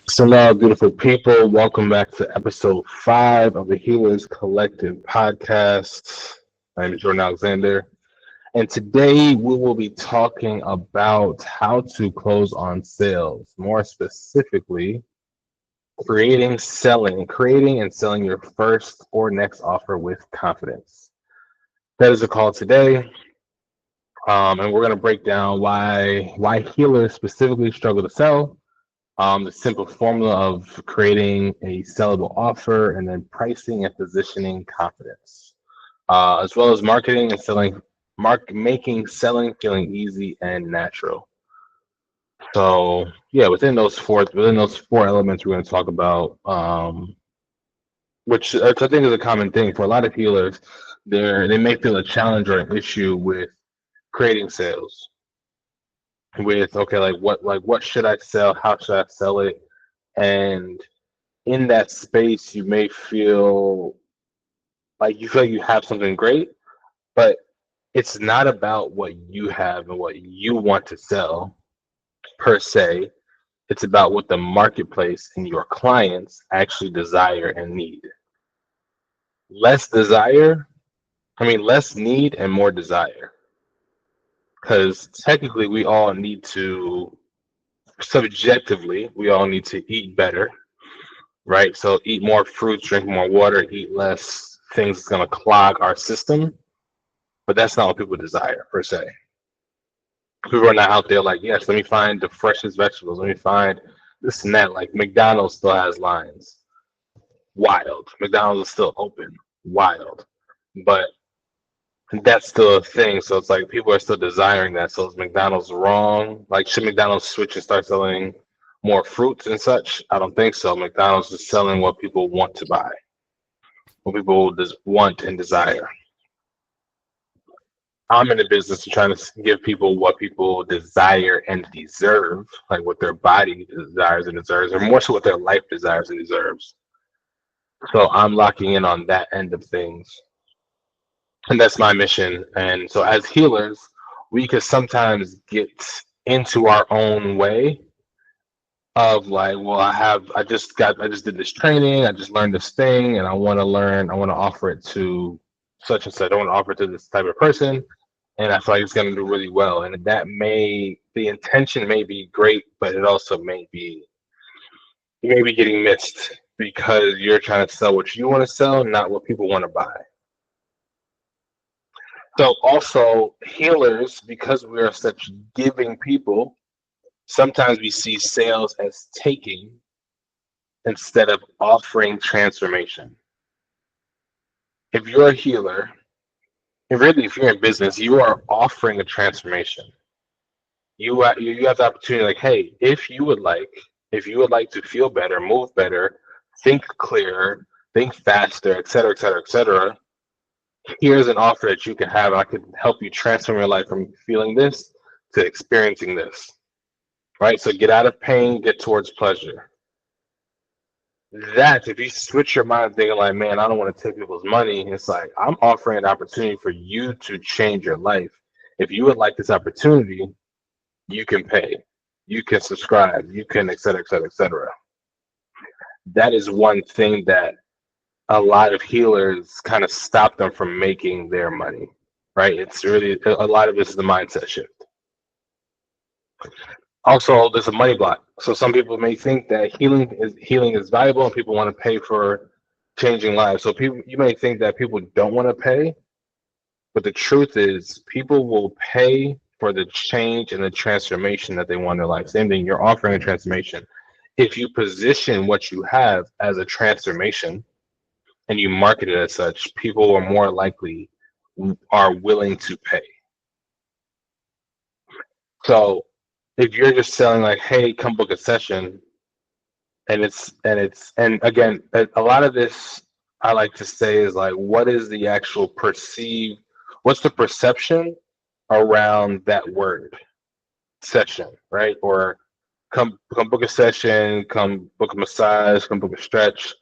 So now, beautiful people, welcome back to episode 5 of the Healers Collective podcast. My name is Jordan Alexander, and today we will be talking about how to close on sales. More specifically, creating and selling your first or next offer with confidence. That is the call today, and we're going to break down why healers specifically struggle to sell, the simple formula of creating a sellable offer, and then pricing and positioning confidence, as well as marketing and selling, making selling feeling easy and natural. So yeah, within those four elements, we're going to talk about, which I think is a common thing for a lot of healers. They may feel a challenge or an issue with creating sales. With okay, like what should I sell? How should I sell it? And in that space, you may feel like you have something great, but it's not about what you have and what you want to sell per se. It's about what the marketplace and your clients actually desire and need. Less desire, less need and more desire. Because technically, we all need to eat better, right? So eat more fruits, drink more water, eat less things that's going to clog our system. But that's not what people desire per se. People are not out there like, yes, let me find the freshest vegetables. Let me find this and that. Like McDonald's still has lines. Wild. McDonald's is still open. Wild. But that's still a thing. So it's like people are still desiring that. So is McDonald's wrong? Like, should McDonald's switch and start selling more fruits and such? I don't think so. McDonald's is selling what people want to buy, what people want and desire. I'm in the business of trying to give people what people desire and deserve, like what their body desires and deserves, or more so what their life desires and deserves. So I'm locking in on that end of things. And that's my mission. And so as healers, we could sometimes get into our own way of like, well, I just did this training, I just learned this thing, and I want to offer it to such and such. I want to offer it to this type of person, and I feel like it's going to do really well. And the intention may be great, but it also you may be getting missed because you're trying to sell what you want to sell, not what people want to buy. So also healers, because we are such giving people, sometimes we see sales as taking instead of offering transformation. If you're a healer, and really if you're in business, you are offering a transformation. You have the opportunity, like, hey, if you would like to feel better, move better, think clearer, think faster, et cetera, et cetera, et cetera. Here's an offer that you can have. I could help you transform your life from feeling this to experiencing this. Right? So get out of pain, get towards pleasure. That if you switch your mind thinking like, man, I don't want to take people's money, it's like I'm offering an opportunity for you to change your life. If you would like this opportunity, you can pay, you can subscribe, you can et cetera, et cetera, et cetera. That is one thing that a lot of healers kind of stop them from making their money, right? It's really a lot of this is the mindset shift. Also, there's a money block. So some people may think that healing is valuable and people want to pay for changing lives. So people you may think that people don't want to pay, but the truth is people will pay for the change and the transformation that they want in their life. Same thing, you're offering a transformation. If you position what you have as a transformation and you market it as such, people are more likely are willing to pay. So if you're just selling like, hey, come book a session, and again, a lot of this I like to say is like, what is the actual what's the perception around that word session, right? Or come book a session, come book a massage, come book a stretch.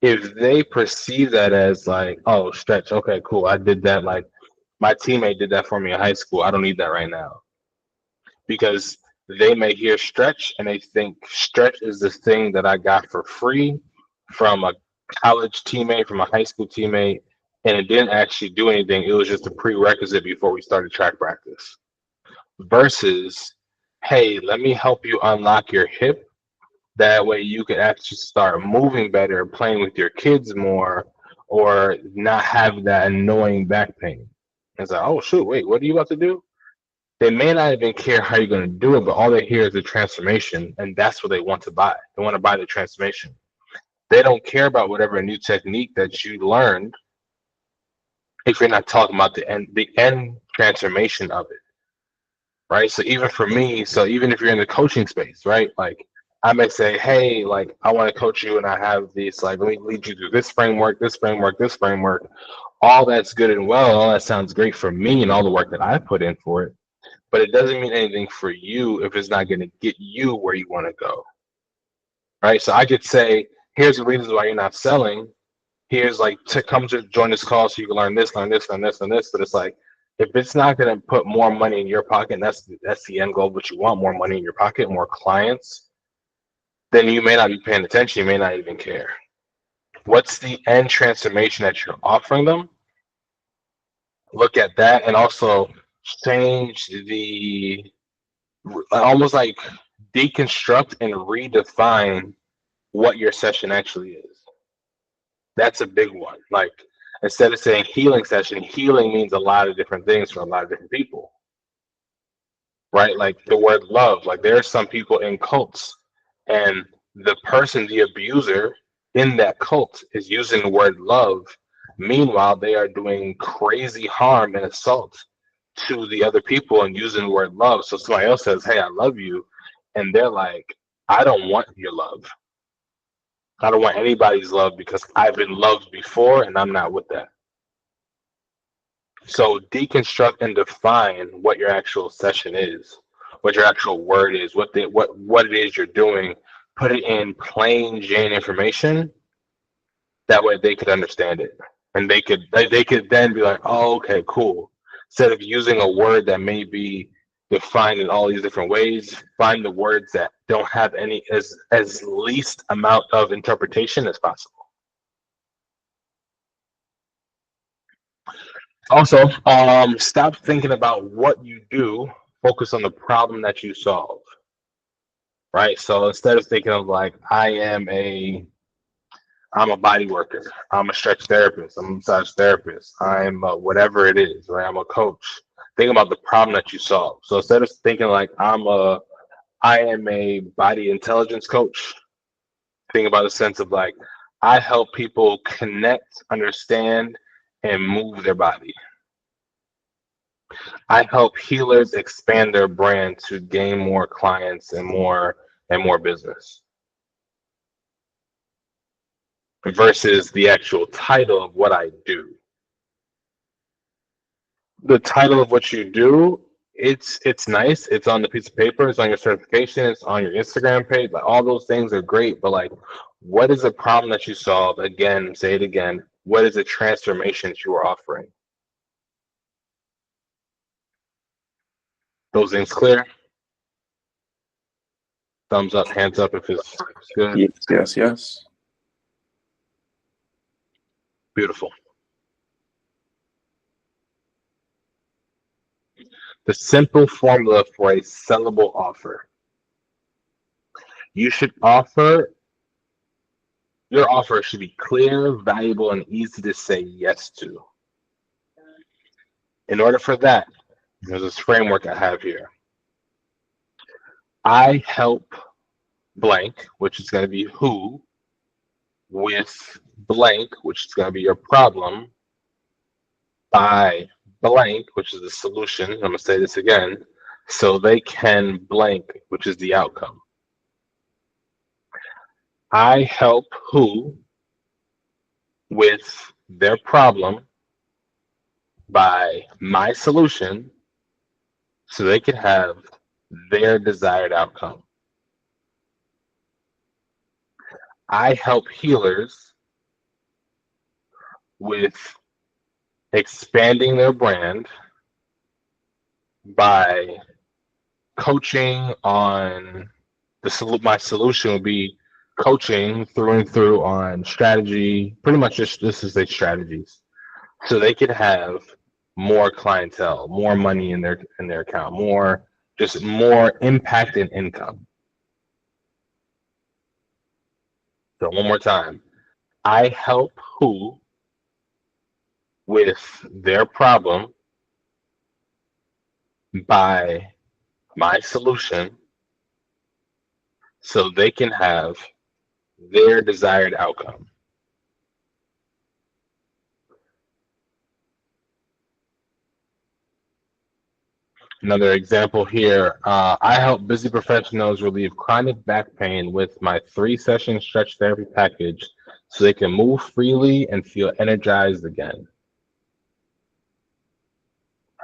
If they perceive that as like, oh, stretch, okay, cool, I did that. Like my teammate did that for me in high school. I don't need that right now because they may hear stretch and they think stretch is this thing that I got for free from a college teammate, from a high school teammate, and it didn't actually do anything. It was just a prerequisite before we started track practice. Versus, hey, let me help you unlock your hip. That way you can actually start moving better, playing with your kids more, or not have that annoying back pain. It's like, oh shoot, wait, what are you about to do? They may not even care how you're going to do it, but all they hear is the transformation, and that's what they want to buy. They want to buy the transformation. They don't care about whatever new technique that you learned if you're not talking about the end transformation of it, right? So even for me, so even if you're in the coaching space, right? Like I may say, hey, like I want to coach you, and I have these like let me lead you through this framework, this framework, this framework. All that's good and well, all that sounds great for me and all the work that I put in for it, but it doesn't mean anything for you if it's not going to get you where you want to go, right? So I could say, here's the reasons why you're not selling. Here's like to come to join this call so you can learn this, learn this, learn this, learn this. But it's like if it's not going to put more money in your pocket, and that's the end goal, but you want more money in your pocket, more clients, then you may not be paying attention. You may not even care. What's the end transformation that you're offering them? Look at that, and also change the almost like deconstruct and redefine what your session actually is. That's a big one. Like instead of saying healing session, healing means a lot of different things for a lot of different people, right? Like the word love. Like there are some people in cults, and the person, the abuser in that cult, is using the word love. Meanwhile, they are doing crazy harm and assault to the other people and using the word love. So somebody else says, hey, I love you. And they're like, I don't want your love. I don't want anybody's love because I've been loved before and I'm not with that. So deconstruct and define what your actual session is, what your actual word is, what it is you're doing. Put it in plain Jane information. That way they could understand it, and they could then be like, oh, okay, cool. Instead of using a word that may be defined in all these different ways, find the words that don't have any as least amount of interpretation as possible. Also, stop thinking about what you do. Focus on the problem that you solve. Right. So instead of thinking of like, I'm a body worker, I'm a stretch therapist, I'm a massage therapist, I'm whatever it is, right? I'm a coach. Think about the problem that you solve. So instead of thinking like I am a body intelligence coach, think about a sense of like, I help people connect, understand, and move their body. I help healers expand their brand to gain more clients and more business. Versus the actual title of what I do. The title of what you do, it's nice. It's on the piece of paper. It's on your certification. It's on your Instagram page. Like all those things are great, but like, what is the problem that you solve? Again, say it again. What is the transformation that you are offering? Those things clear? Thumbs up, hands up if it's good. Yes. Beautiful. The simple formula for a sellable offer. You should offer Your offer should be clear, valuable, and easy to say yes to. In order for that, there's this framework I have here. I help blank, which is going to be who, with blank, which is going to be your problem, by blank, which is the solution. I'm going to say this again, so they can blank, which is the outcome. I help who with their problem by my solution so they can have their desired outcome. I help healers with expanding their brand by coaching on my solution would be coaching through and through on strategy, pretty much just this is the strategies. So they could have more clientele, more money in their account, more impact and income. So one more time. I help who with their problem by my solution so they can have their desired outcome. Another example here, I help busy professionals relieve chronic back pain with my 3-session stretch therapy package so they can move freely and feel energized again.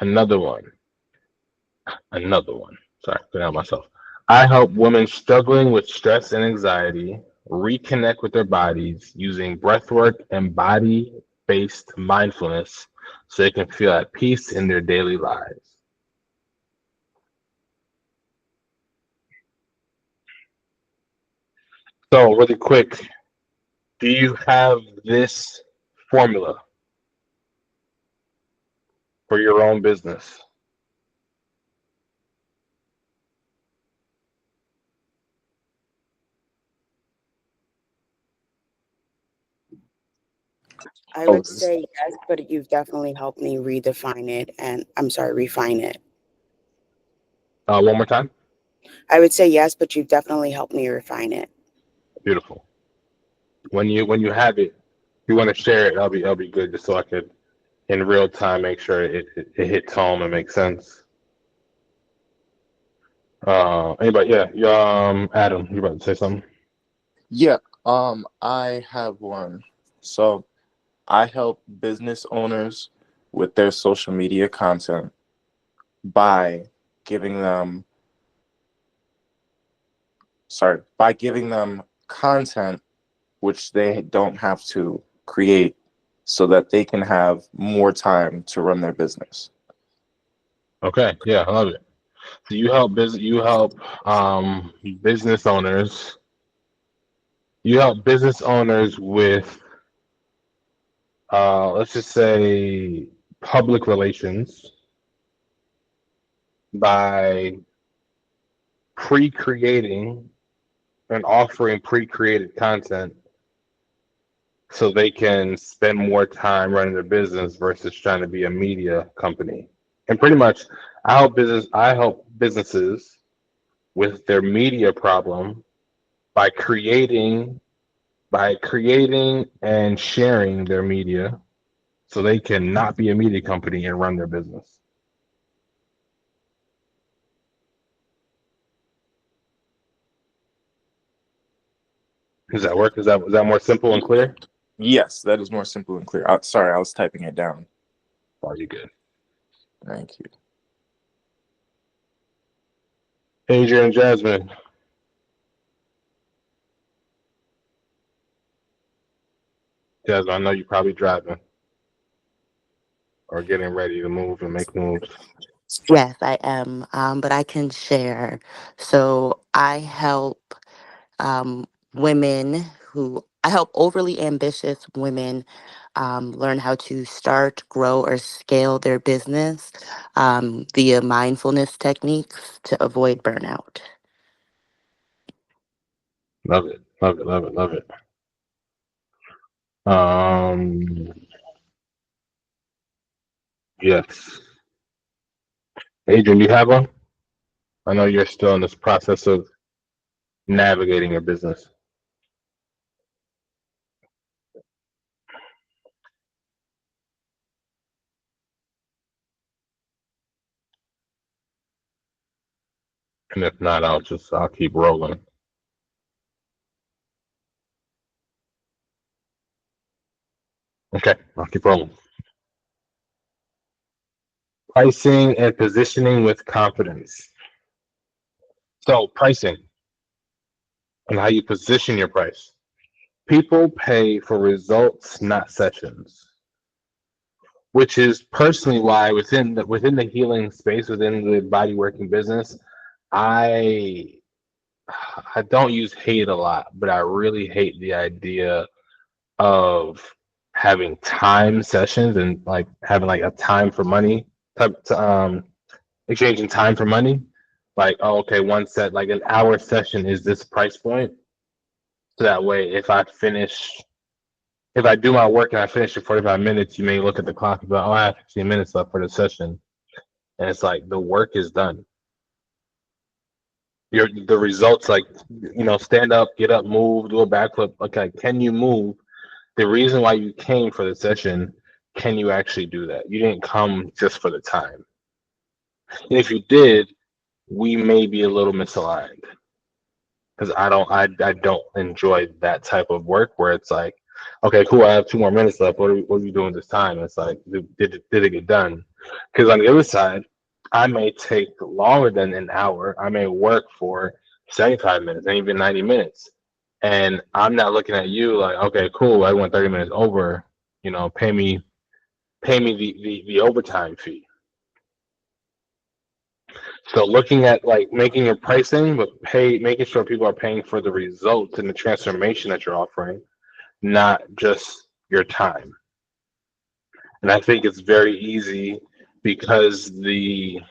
Another one. Sorry, get out myself. I help women struggling with stress and anxiety reconnect with their bodies using breathwork and body-based mindfulness so they can feel at peace in their daily lives. So really quick, do you have this formula for your own business? I Oh, would say yes, but you've definitely helped me redefine it and I'm sorry, refine it. One more time. I would say yes, but you've definitely helped me refine it. Beautiful. When you have it, if you want to share it, that'll be good, just so I could in real time make sure it hits home and makes sense. Anybody? Yeah. Adam, you about to say something? yeah. I have one. So I help business owners with their social media content by giving them, by giving them content which they don't have to create so that they can have more time to run their business. Okay. Yeah, I love it. So you help business owners. You help business owners with let's just say public relations by pre-creating and offering pre-created content so they can spend more time running their business versus trying to be a media company. And pretty much I help businesses with their media problem by creating and sharing their media so they can not be a media company and run their business. Does that work? Is that more simple and clear? Yes, that is more simple and clear. Sorry, I was typing it down. Are you good? Thank you. Adrian and Jasmine. Jasmine, I know you're probably driving or getting ready to move and make moves. Yes, I am, but I can share. So um, I help overly ambitious women learn how to start, grow, or scale their business via mindfulness techniques to avoid burnout. Love it. Love it. Love it. Love it. Um, yes. Adrian, you have one? I know you're still in this process of navigating your business. And if not, I'll keep rolling. Okay, I'll keep rolling. Pricing and positioning with confidence. So pricing and how you position your price. People pay for results, not sessions, which is personally why within the healing space, within the body working business, I I don't use hate a lot, but I really hate the idea of having time sessions and like having like a time for money type exchanging time for money. Like, oh, okay, one set like an hour session is this price point. So that way if I do my work and I finish in 45 minutes, you may look at the clock and go, oh, I have 15 minutes left for the session. And it's like the work is done. The results like stand up, get up, move, do a backflip. Okay, can you move? The reason why you came for the session, can you actually do that? You didn't come just for the time. And if you did, we may be a little misaligned because I don't enjoy that type of work where it's like, okay, cool, I have 2 more minutes left. What are you doing this time? It's like, did it get done? Because on the other side, I may take longer than an hour. I may work for 75 minutes and even 90 minutes. And I'm not looking at you like, okay, cool, I went 30 minutes over, pay me the overtime fee. So looking at like making your pricing, but making sure people are paying for the results and the transformation that you're offering, not just your time. And I think it's very easy because the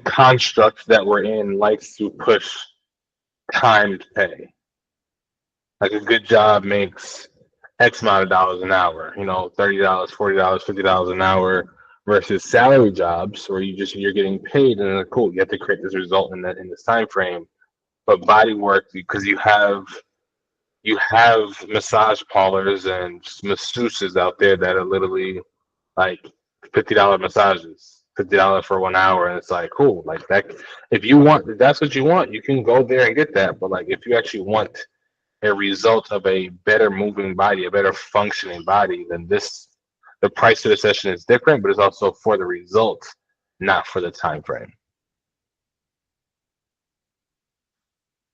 construct that we're in likes to push timed pay. Like a good job makes X amount of dollars an hour, $30, $40, $50 an hour versus salary jobs where you're getting paid and then cool, you have to create this result in this time frame. But body work, because you have massage parlors and masseuses out there that are literally like $50 massages, $50 for 1 hour, and it's like cool, like that. If that's what you want, you can go there and get that. But like if you actually want a result of a better moving body, a better functioning body, then the price of the session is different, but it's also for the result, not for the time frame.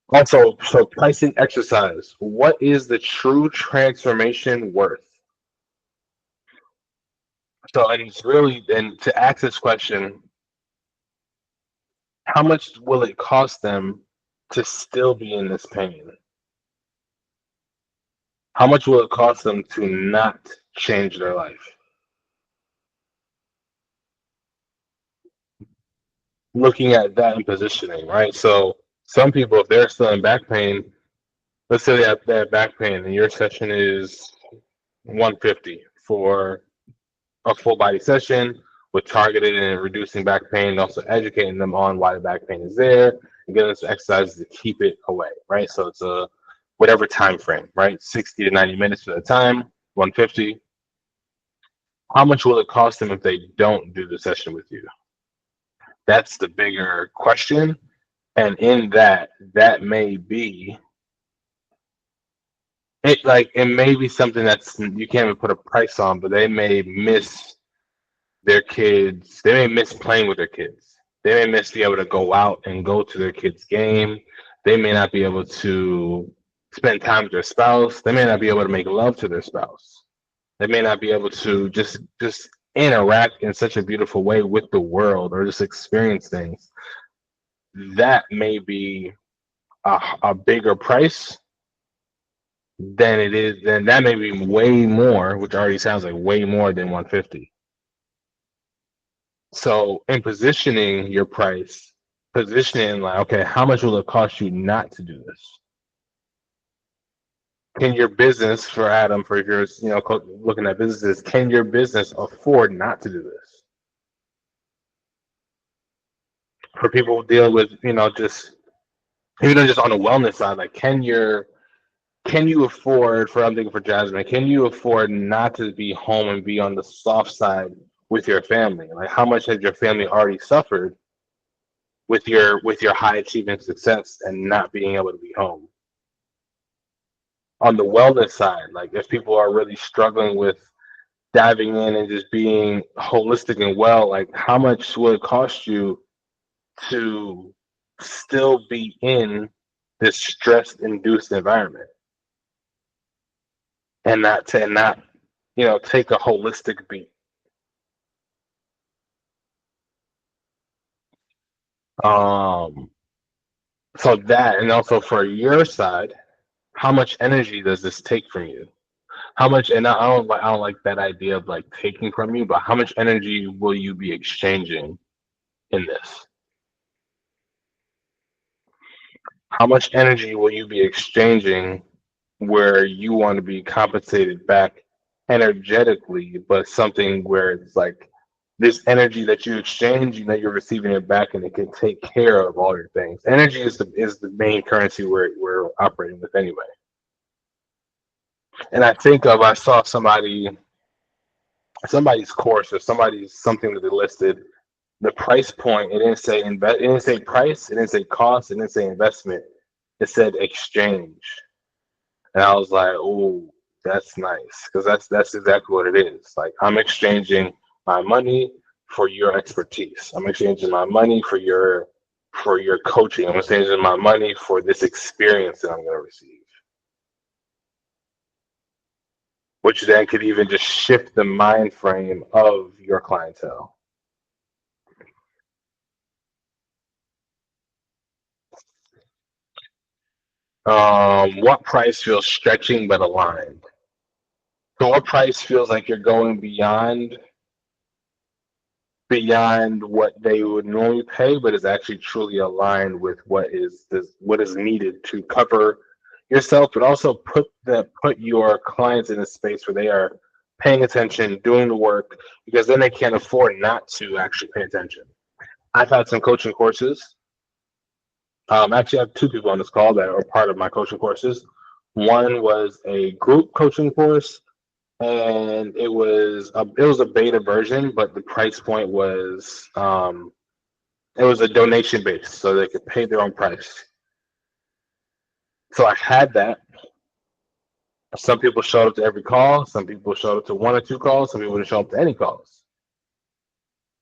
Also, so pricing exercise. What is the true transformation worth? So, and it's really, and to ask this question, how much will it cost them to still be in this pain? How much will it cost them to not change their life? Looking at that and positioning, right? So, some people, if they're still in back pain, let's say they have back pain and your session is 150 for a full body session with targeted and reducing back pain, and also educating them on why the back pain is there and getting them some exercises to keep it away, right? So it's a whatever time frame, right? 60 to 90 minutes for the time, 150. How much will it cost them if they don't do the session with you? That's the bigger question. And in that may be it may be something that's you can't even put a price on, but they may miss their kids. They may miss playing with their kids. They may miss being able to go out and go to their kids' game. They may not be able to spend time with their spouse. They may not be able to make love to their spouse. They may not be able to just interact in such a beautiful way with the world or just experience things. That may be a bigger price than it is. Then that may be way more, which already sounds like way more than 150. So in positioning your price, positioning like, okay, how much will it cost you not to do this? Can your business, for Adam, for if you're looking at businesses, can your business afford not to do this? For people who deal with just just on the wellness side, like can you afford, I'm thinking for Jasmine, can you afford not to be home and be on the soft side with your family? Like how much has your family already suffered with your high achievement success and not being able to be home? On the wellness side, like if people are really struggling with diving in and just being holistic and well, like how much will it cost you to still be in this stress-induced environment and not take a holistic beat? Um, so that, and also for your side, how much energy does this take from you? How much, and I don't like that idea of like taking from you, but how much energy will you be exchanging in this? How much energy will you be exchanging where you want to be compensated back energetically, but something where it's like this energy that you exchange, you know, you're receiving it back, and it can take care of all your things. Energy is the main currency we're operating with anyway. And I saw somebody's course or somebody's something that they listed. The price point, it didn't say it didn't say price, it didn't say cost, it didn't say investment. It said exchange. And I was like, "Oh, that's nice," because that's exactly what it is. Like I'm exchanging my money for your expertise. I'm exchanging my money for your coaching. I'm exchanging my money for this experience that I'm going to receive, which then could even just shift the mind frame of your clientele. What price feels stretching but aligned? So what price feels like you're going beyond what they would normally pay, but is actually truly aligned with what is needed to cover yourself, but also put your clients in a space where they are paying attention, doing the work, because then they can't afford not to actually pay attention. I've had some coaching courses. Actually, I have two people on this call that are part of my coaching courses. One was a group coaching course, and it was a beta version, but the price point was it was a donation base, so they could pay their own price. So I had that. Some people showed up to every call. Some people showed up to one or two calls. Some people didn't show up to any calls.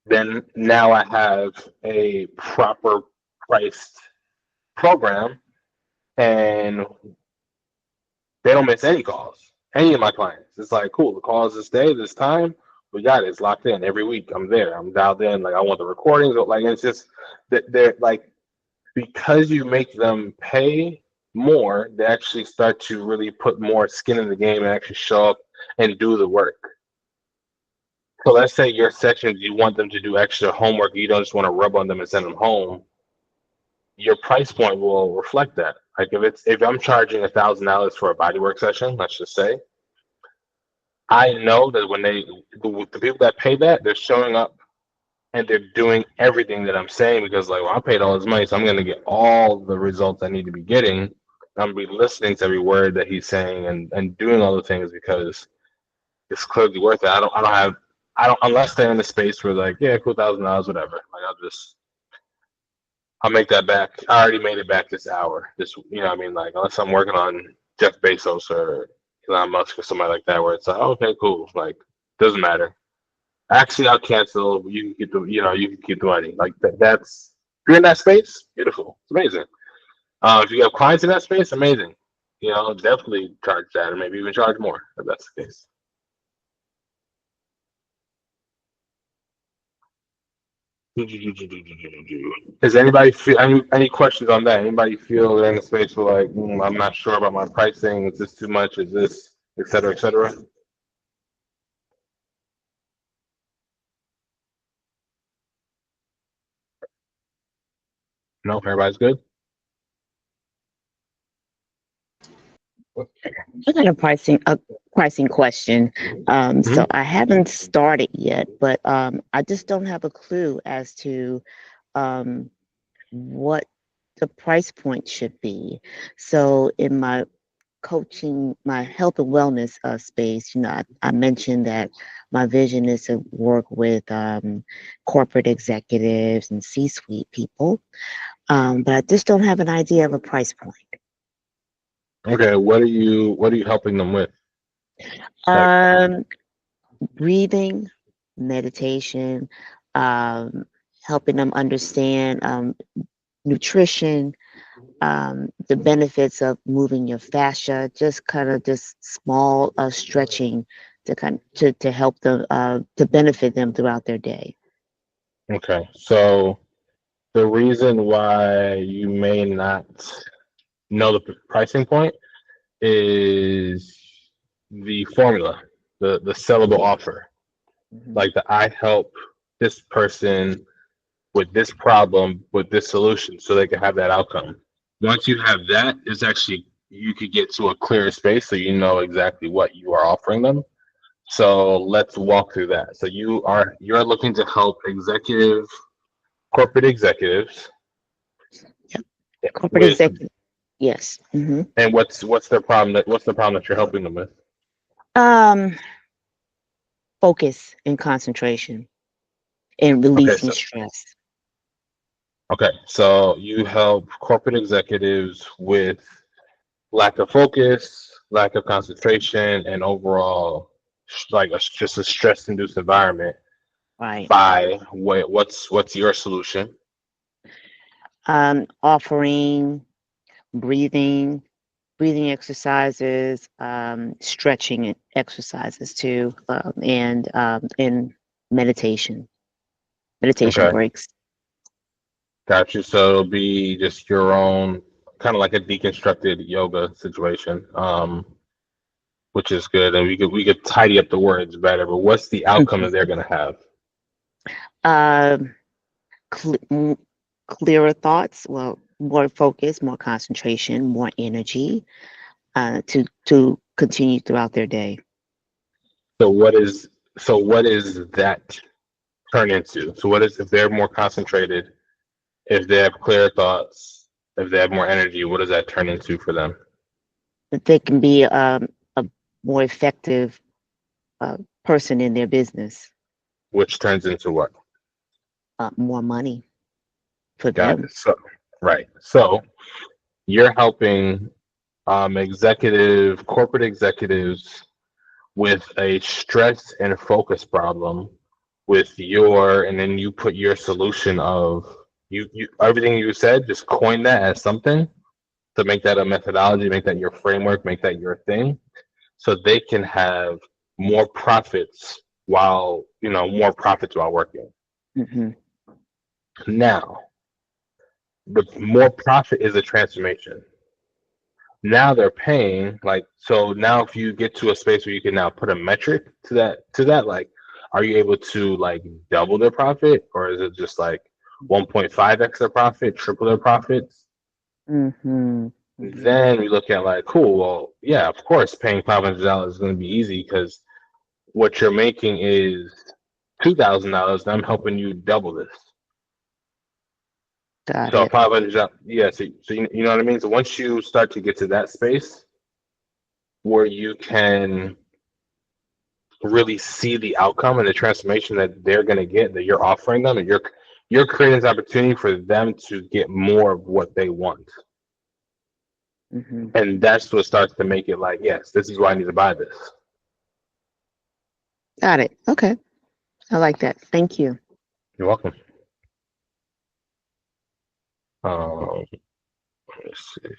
Then now I have a proper priced program, and they don't miss any calls. Any of my clients, it's like cool. The call is this day, this time. We got it. It's locked in every week. I'm there. I'm dialed in. Like I want the recordings. Like it's just that they're like because you make them pay more, they actually start to really put more skin in the game and actually show up and do the work. So let's say your sections, you want them to do extra homework. You don't just want to rub on them and send them home. Your price point will reflect that. Like if I'm charging $1,000 for a bodywork session, let's just say, I know that when the people that pay that, they're showing up and they're doing everything that I'm saying because like, well, I paid all this money, so I'm gonna get all the results I need to be getting. I'm gonna be listening to every word that he's saying and doing all the things because it's clearly worth it. I don't unless they're in the space where like, yeah, cool, $1,000, whatever. Like I'll make that back. I already made it back this hour. This, you know what I mean? Like unless I'm working on Jeff Bezos or Elon Musk or somebody like that where it's like, okay, cool. Like doesn't matter. Actually, I'll cancel. You can keep you can keep the money. Like that's if you're in that space, beautiful. It's amazing. If you have clients in that space, amazing. You know, definitely charge that, or maybe even charge more if that's the case. Does anybody feel any questions on that? Anybody feel they're in a space where like I'm not sure about my pricing? Is this too much? Is this et cetera, et cetera? No, everybody's good. I got a pricing question. So I haven't started yet, but I just don't have a clue as to um, what the price point should be. So in my coaching, my health and wellness space, you know, I mentioned that my vision is to work with corporate executives and C-suite people, but I just don't have an idea of a price point. Okay, what are you helping them with? Like, Um, Breathing, meditation, um, helping them understand nutrition, the benefits of moving your fascia, just kind of just small stretching to help them to benefit them throughout their day. okay, so the reason why you may not know the pricing point is the formula, the sellable offer. Like I help this person with this problem, with this solution, so they can have that outcome. Once you have that, it's actually you could get to a clearer space so you know exactly what you are offering them. So let's walk through that. So you're looking to help corporate executives. Yep. Corporate with, executive. Yes. Hmm. and what's their problem what's the problem that you're helping them with? Um, Focus and concentration and Okay, releasing so stress. you help corporate executives with lack of focus, lack of concentration, and overall just a stress-induced environment. Right. By what's your solution? Offering breathing exercises, stretching exercises too, and meditation Okay, breaks. got you. So it'll be just your own kind of like a deconstructed yoga situation, which is good, and we could tidy up the words better. But what's the outcome that they're gonna have? Um, Clearer thoughts. Well, more focus, more concentration, more energy to continue throughout their day. So what is that turn into? So what is if they're more concentrated, if they have clearer thoughts, if they have more energy, what does that turn into for them? That they can be a more effective person in their business. Which turns into what? More money for Got them. it. So right. So you're helping corporate executives with a stress and focus problem and then you put your solution of you everything you said, just coin that as something to make that a methodology, make that your framework, make that your thing, so they can have more profits while working. Hmm. Now, the more profit is a transformation. Now they're paying so now if you get to a space where you can now put a metric to that, like are you able to like double their profit, or is it just like 1.5x their profit, triple their profits? Hmm. Then we look at like, cool, well, yeah, of course paying $500 is going to be easy because what you're making is $2,000 and I'm helping you double this. Got So it. 500, yeah, so you know what I mean? So once you start to get to that space where you can really see the outcome and the transformation that they're going to get, that you're offering them, and you're creating this opportunity for them to get more of what they want. Hmm. And that's what starts to make it like, yes, this is why I need to buy this. Got it. Okay. I like that. Thank you. You're welcome. Let me see,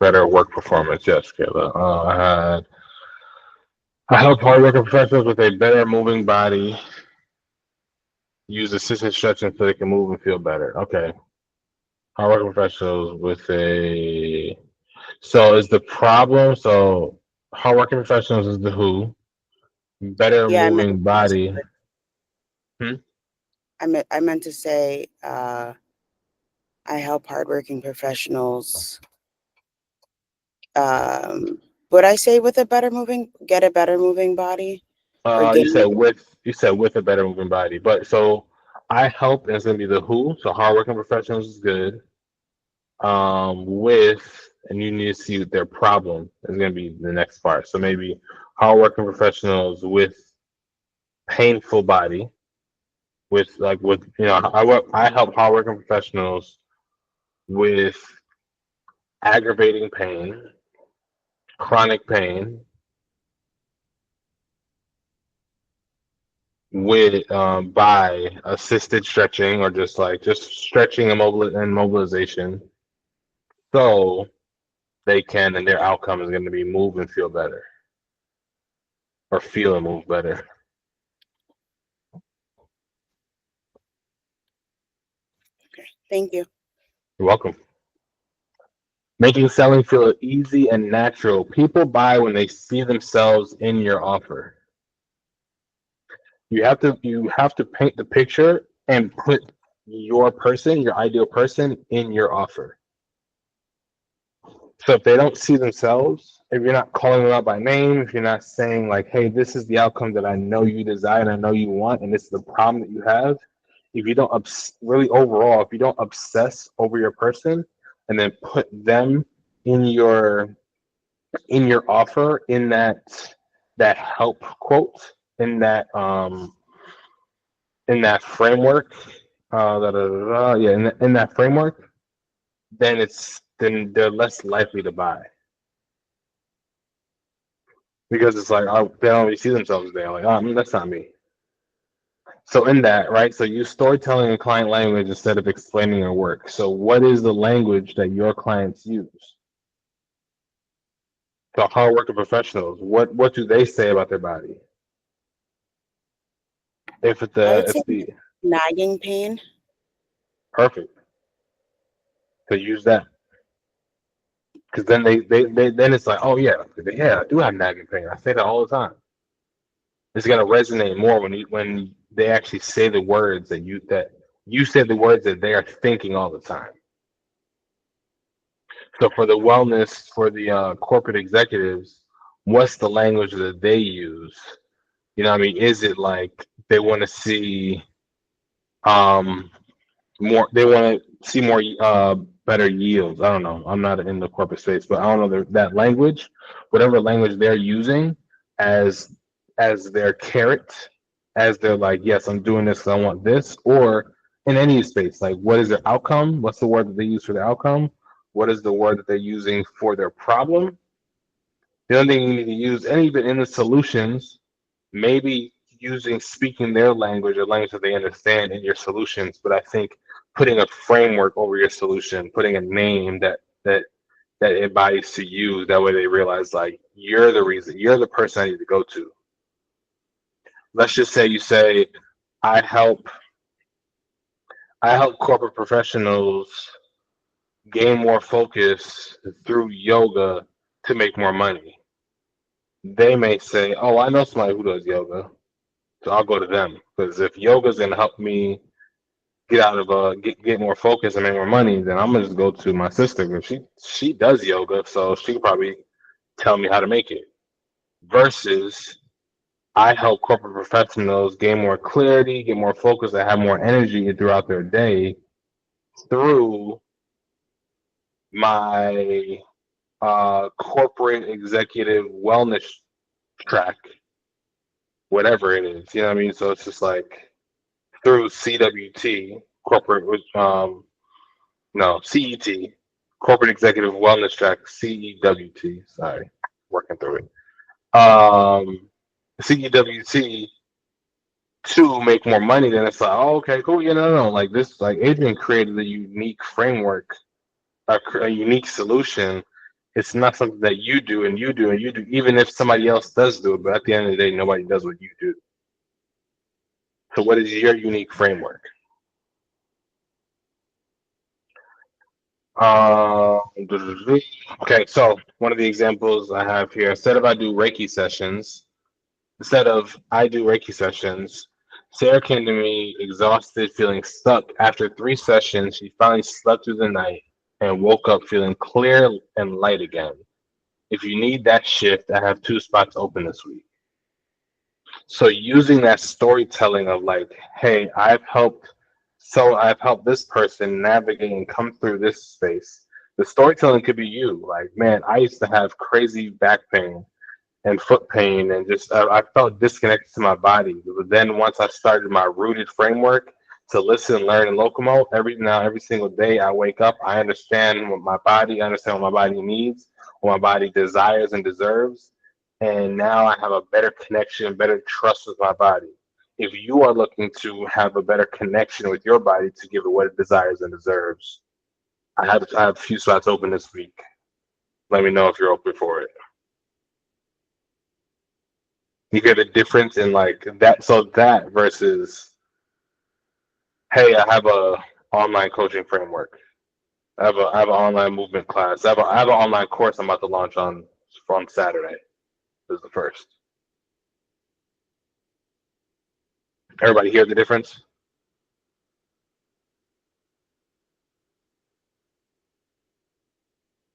better work performance. Yes, Kayla. I help hardworking professionals with a better moving body. Use assisted stretching so they can move and feel better. Okay. Hardworking professionals with a. So is the problem? So hardworking professionals is the who. Better Yeah, moving body. I meant to say I help hardworking professionals. Would I say with get a better moving body or You gain? said with a better moving body, but so I help is gonna be the who. So hardworking professionals is good. And you need to see their problem is gonna be the next part. So maybe hardworking professionals with painful body, I help hardworking professionals with aggravating pain, chronic pain, with by assisted stretching or just stretching and mobilization, so they can and their outcome is going to be move and feel better, or feel and move better. Thank you. You're welcome. Making selling feel easy and natural. People buy when they see themselves in your offer. You have to paint the picture and put your person, your ideal person, in your offer. So if they don't see themselves, if you're not calling them out by name, if you're not saying like, hey, this is the outcome that I know you desire and I know you want, and this is the problem that you have, if you don't really overall, if you don't obsess over your person and then put them in your offer, in that help quote, in that framework, in that framework, then they're less likely to buy, because it's like, oh, they don't really see themselves there. Like, oh, that's not me. So in that, right? So use storytelling in client language instead of explaining your work. So what is the language that your clients use? So hardworking professionals, what do they say about their body? If it's I would the say nagging pain. perfect, so use that, because then they then it's like, oh yeah, I do have nagging pain. I say that all the time. It's gonna resonate more when they actually say the words that you say the words that they are thinking all the time. So for the wellness, for the corporate executives, what's the language that they use? You know what I mean? Is it like they want to see um more, they want to see more better yields? I don't know. I'm not in the corporate space, but I don't know that language, whatever language they're using as their carrot, as they're like, yes, I'm doing this because I want this, or in any space, like what is their outcome? What's the word that they use for their outcome? What is the word that they're using for their problem? The other thing you need to use, and even in the solutions, maybe speaking their language, or language that they understand in your solutions. But I think putting a framework over your solution, putting a name that embodies to you, that way they realize like you're the reason, you're the person I need to go to. Let's just say you say, I help corporate professionals gain more focus through yoga to make more money. They may say, oh, I know somebody who does yoga, so I'll go to them, because if yoga's gonna help me get out of get more focus and make more money, then I'm gonna just go to my sister, because she does yoga, so she can probably tell me how to make it. Versus, I help corporate professionals gain more clarity, get more focus, and have more energy throughout their day through my corporate executive wellness track, whatever it is. You know what I mean? So it's just like through CWT, CET, corporate executive wellness track, CEWT. Sorry, working through it. CEWT, to make more money. Then it's like, oh, okay, cool. Yeah, no, like this, like Adrian created a unique framework, a unique solution. It's not something that you do and you do and you do, even if somebody else does do it. But at the end of the day, nobody does what you do. So what is your unique framework? Okay, so one of the examples I have here, instead of I do Reiki sessions, Sarah came to me exhausted, feeling stuck. After 3 sessions, she finally slept through the night and woke up feeling clear and light again. If you need that shift, I have 2 spots open this week. So using that storytelling of like, hey, I've helped this person navigate and come through this space. The storytelling could be you. Like, man, I used to have crazy back pain and foot pain, and just I felt disconnected to my body. But then once I started my rooted framework to listen, learn, and locomote, every single day I wake up, I understand what my body needs, what my body desires and deserves. And now I have a better connection, better trust with my body. If you are looking to have a better connection with your body to give it what it desires and deserves, I have a few slots open this week. Let me know if you're open for it. You get a difference in like that. So that versus, hey, I have a online coaching framework. I have an online movement class. I have an online course I'm about to launch on Saturday. This is the first. Everybody hear the difference?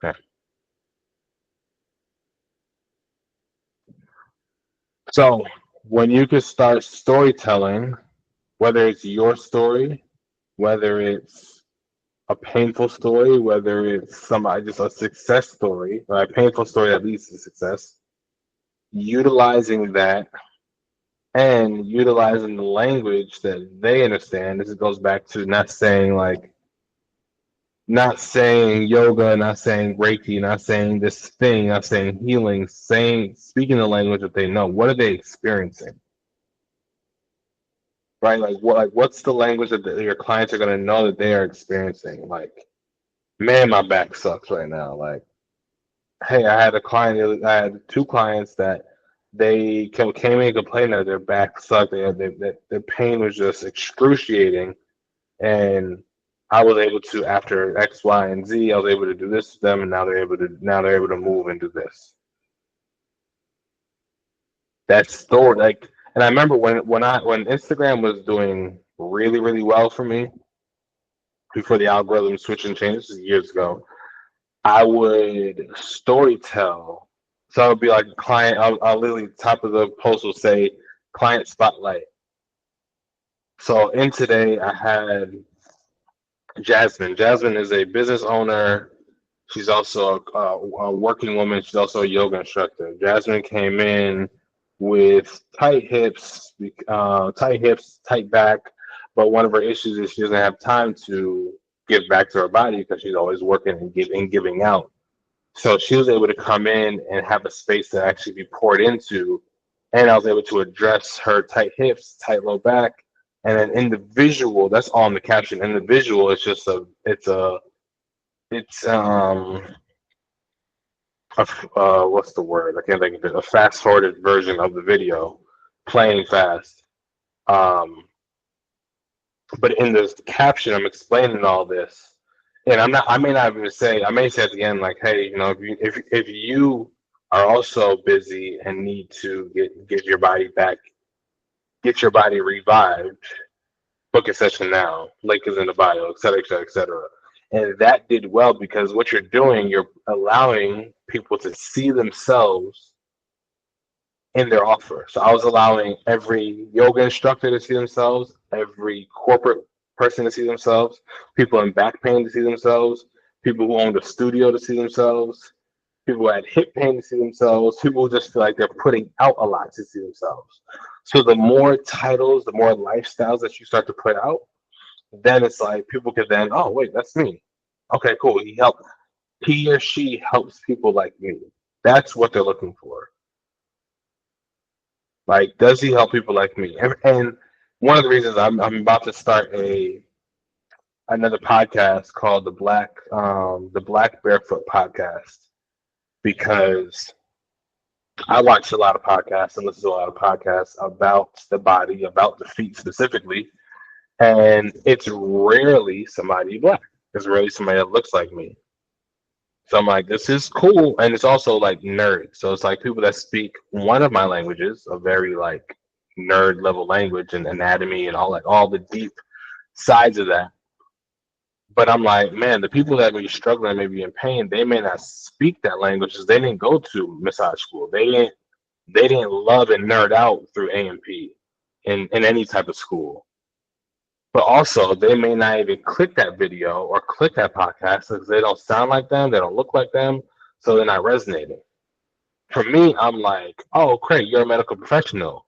Okay. So when you can start storytelling, whether it's your story, whether it's a painful story, whether it's somebody just a success story, or a painful story that leads to success, utilizing that and utilizing the language that they understand. This goes back to not saying yoga, not saying Reiki, not saying this thing, not saying healing, speaking the language that they know. What are they experiencing? Right? What's the language that your clients are going to know that they are experiencing? Like, man, my back sucks right now. Like, hey, I had two clients that they came in and complained that their back sucked. Their pain was just excruciating. And I was able to, after X, Y, and Z, I was able to do this to them, and now they're able to move and do this. That story, and I remember when Instagram was doing really, really well for me before the algorithm switched and changed, this is years ago. I would story tell. So it would be like a client. I'll literally top of the post will say client spotlight. So in today I had Jasmine. Jasmine is a business owner. She's also a working woman. She's also a yoga instructor. Jasmine came in with tight hips, tight back. But one of her issues is she doesn't have time to give back to her body because she's always working and giving out. So she was able to come in and have a space to actually be poured into. And I was able to address her tight hips, tight low back. And then in the visual, that's all in the caption. In the visual, it's just what's the word? I can't think of it. A fast forwarded version of the video, playing fast. But in the caption, I'm explaining all this, and I may not even say. I may say at the end, like, hey, if you are also busy and need to get your body back, get your body revived, book a session now. Link is in the bio, et cetera, et cetera, et cetera. And that did well because what you're doing, you're allowing people to see themselves in their offer. So I was allowing every yoga instructor to see themselves, every corporate person to see themselves, people in back pain to see themselves, people who owned a studio to see themselves, people who had hip pain to see themselves, people who just feel like they're putting out a lot to see themselves. So the more titles, the more lifestyles that you start to put out, then it's like people can then, oh wait, that's me. Okay, cool. He or she helps people like me. That's what they're looking for. Like, does he help people like me? And one of the reasons I'm about to start another podcast called the Black Barefoot Podcast, because I watch a lot of podcasts and listen to a lot of podcasts about the body, about the feet specifically, and it's rarely somebody black. It's rarely somebody that looks like me. So I'm like, this is cool, and it's also like nerd. So it's like people that speak one of my languages, a very like nerd level language and anatomy and all the deep sides of that. But I'm like, man, the people that may be struggling, may be in pain, they may not speak that language because they didn't go to massage school. They didn't love and nerd out through A&P in any type of school. But also, they may not even click that video or click that podcast because they don't sound like them, they don't look like them, so they're not resonating. For me, I'm like, oh, Craig, you're a medical professional.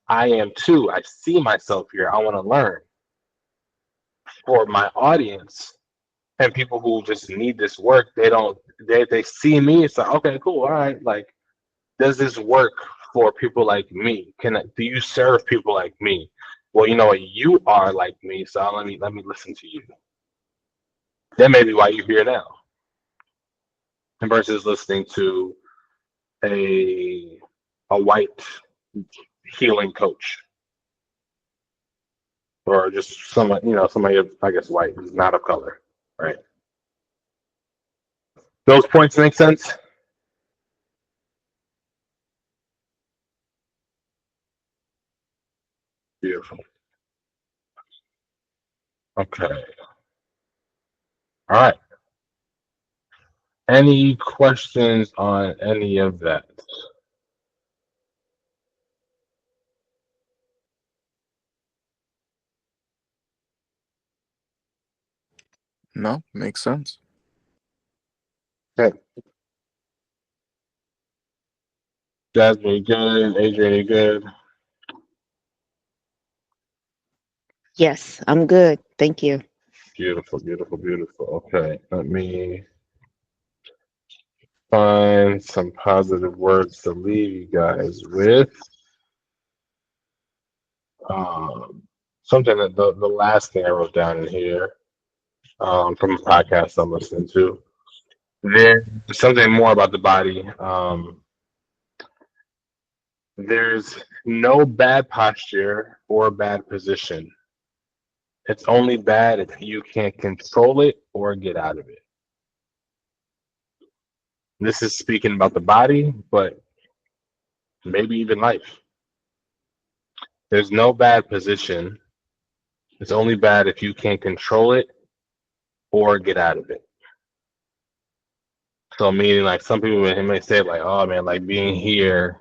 I am too. I see myself here. I want to learn. For my audience and people who just need this work, they see me. It's like, okay, cool, all right. Like, does this work for people like me? Do you serve people like me? Well, you know what, you are like me, so let me listen to you. That may be why you're here now, versus listening to a white healing coach. or just somebody of, I guess, white who's not of color, right? Those points make sense. Beautiful. Okay. All right. Any questions on any of that? No, makes sense. Okay. Jasmine, you good? Adrian, you good? Yes, I'm good. Thank you. Beautiful, beautiful, beautiful. Okay, let me find some positive words to leave you guys with. Something that the last thing I wrote down in here from a podcast I'm listening to. There's something more about the body. There's no bad posture or bad position. It's only bad if you can't control it or get out of it. This is speaking about the body, but maybe even life. There's no bad position. It's only bad if you can't control it or get out of it. So meaning like some people may say like, oh man, like being here,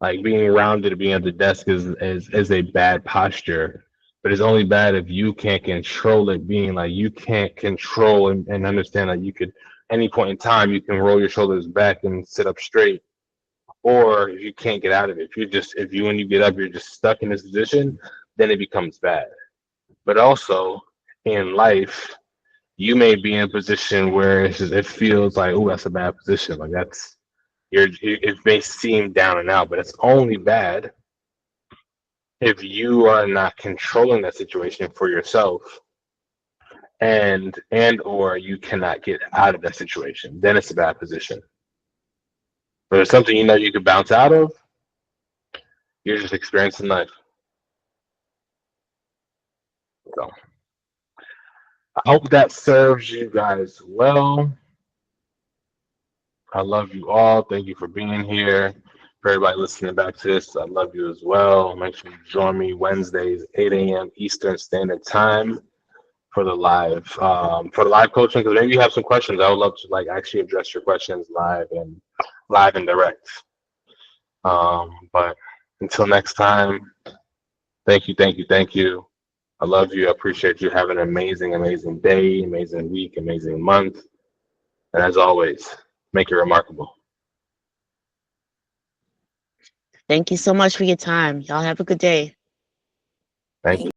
like being rounded, being at the desk is a bad posture. But it's only bad if you can't control it, being like you can't control and understand that you could any point in time you can roll your shoulders back and sit up straight. Or if you can't get out of it, if you when you get up you're just stuck in this position, then it becomes bad. But also in life, you may be in a position where it feels like, oh, that's a bad position. Like it may seem down and out, but it's only bad if you are not controlling that situation for yourself and or you cannot get out of that situation. Then it's a bad position. But if it's something you could bounce out of, you're just experiencing life. So I hope that serves you guys well. I love you all. Thank you for being here. For everybody listening back to this, I love you as well. Make sure you join me Wednesdays, 8 a.m. Eastern Standard Time for the live coaching. Because maybe you have some questions. I would love to like actually address your questions live and direct. But until next time, thank you, thank you, thank you. I love you. I appreciate you. Have an amazing, amazing day, amazing week, amazing month. And as always, make it remarkable. Thank you so much for your time. Y'all have a good day. Thank you.